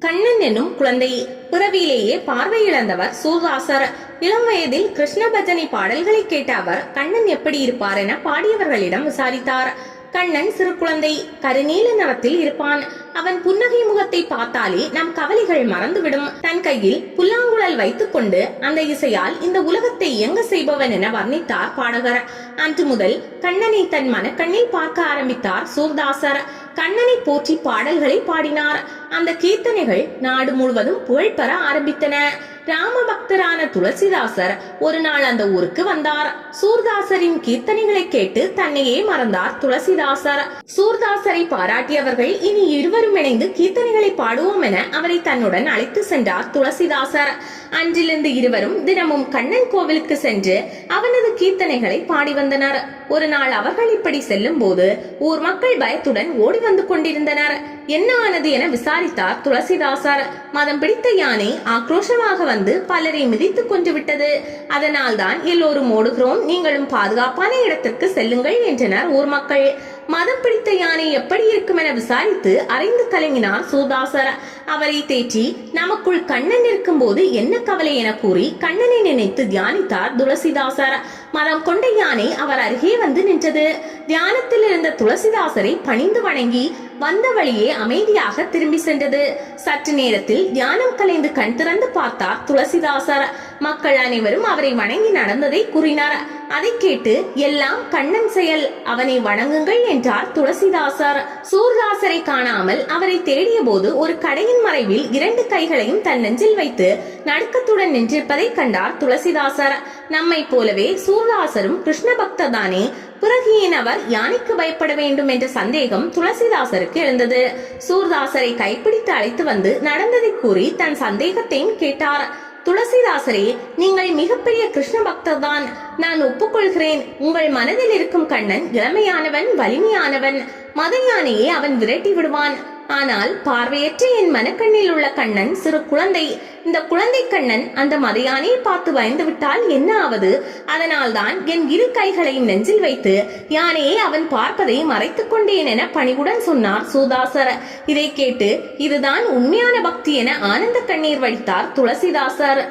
கண்ணன் என்னும் குழந்தை. பிறவியிலேயே பார்வை இழந்தவர் சூர்தாசர். இளம் வயதில் கிருஷ்ண பஜனை பாடல்களை கேட்ட அவர் கண்ணன் எப்படி இருப்பார் என பாடியவர்களிடம் விசாரித்தார். கண்ணன் சிறு குழந்தை, கருநீல நிறத்தில் இருப்பான். அவன் புன்னகை முகத்தை பார்த்தாலே நம் கவலைகள் மறந்துவிடும். தன் கையில் புல்லாங்குழல் வைத்துக் கொண்டு அந்த இசையால் இந்த உலகத்தை இயங்க செய்பவன் என வர்ணித்தார் பாடகர். அன்று முதல் கண்ணனை தன் மனக்கண்ணில் பார்க்க ஆரம்பித்தார் சூர்தாசர். கண்ணனை போற்றி பாடல்களை பாடினார். அந்த கீர்த்தனைகள் நாடு முழுவதும் புகழ் பெற ஆரம்பித்தன. ராம பக்தரான துளசிதாசர் ஒரு நாள் அந்த ஊருக்கு வந்தார். சூர்தாசரின் கீர்த்தனைகளை கேட்டு தன்னையே மறந்தார் துளசிதாசர். சூர்தாசரை பாராட்டியவர்கள் இனி இருவரும் இணைந்து கீர்த்தனைகளை பாடுவோம் என அவரை தன்னுடன் அழைத்து சென்றார் துளசிதாசர். அன்றிலிருந்து இருவரும் தினமும் கண்ணன் கோவிலுக்கு சென்று அவனது கீர்த்தனைகளை பாடி வந்தனர். ஒரு நாள் அவர்கள் இப்படி செல்லும் போது ஊர் மக்கள் பயத்துடன் ஓடி வந்து கொண்டிருந்தனர். என்ன ஆனது என விசாரித்தார் துளசிதாசர். மதம் பிடித்த யானை ஆக்ரோஷமாக வந்து பலரை மிதித்து கொண்டு விட்டது. அதனால் தான் எல்லோரும் ஓடுகிறோம், நீங்களும் பாதுகாப்பான இடத்திற்கு செல்லுங்கள் என்றனர் ஊர் மக்கள். மதம் பிடித்த யானை எப்படி இருக்கும் என விசாரித்து அரைந்து கலங்கினார் சூர்தாசர். அவரை தேற்றி நமக்குள் கண்ணன் இருக்கும் போது என்ன கவலை என கூறி கண்ணனை நினைத்து தியானித்தார் துளசிதாசர். மதம் கொண்ட யானை அவர் அருகே வந்து நின்றது. தியானத்தில் இருந்த துளசிதாசரை பணிந்து வணங்கி வந்த வழியே அமைதியாக திரும்பி சென்றது. சற்று நேரத்தில் தியானம் கலைந்து கண் திறந்து பார்த்தார் துளசிதாசர். மக்கள் அனைவரும் அவரை வணங்கி நடந்ததை கூறினார். அதை கேட்டு எல்லாம் கண்ணன் செயல், அவனை வணங்குங்கள் என்றார் துளசிதாசர். சூர்தாசரை காணாமல் அவரை தேடிய போது ஒரு கடையின் மறைவில் 2 கைகளையும் தன் நெஞ்சில் வைத்து நடுக்கத்துடன் நின்றிருப்பதை கண்டார் துளசிதாசர். நம்மை போலவே சூர்தாசரும் கிருஷ்ண பக்தர் தானே, பிறகு ஏன் அவர் யானைக்கு பயப்பட வேண்டும் என்ற சந்தேகம் துளசிதாசருக்கு எழுந்தது. சூர்தாசரை கைப்பிடித்து அழைத்து வந்து நடந்ததை கூறி தன் சந்தேகத்தையும் கேட்டார். துளசிதாசரே, நீங்கள் மிகப்பெரிய கிருஷ்ண பக்தர் தான், நான் ஒப்புக்கொள்கிறேன். உங்கள் மனதில் இருக்கும் கண்ணன் இளமையானவன், வலிமையானவன். மத யானையை அவன் விரட்டி விடுவான். ஆனால் பார்வையற்ற என் மனக்கண்ணில் உள்ள கண்ணன் சிறு குழந்தை. இந்த குழந்தை கண்ணன் அந்த மதையானையை பார்த்து பயந்து விட்டால் என்ன ஆவது? அதனால் தான் என் 2 கைகளையும் நெஞ்சில் வைத்து யானையை அவன் பார்ப்பதை மறைத்துக் கொண்டேன் என பணிவுடன் சொன்னார் சூர்தாசர். இதை கேட்டு இதுதான் உண்மையான பக்தி என ஆனந்த கண்ணீர் வடித்தார் துளசிதாசர்.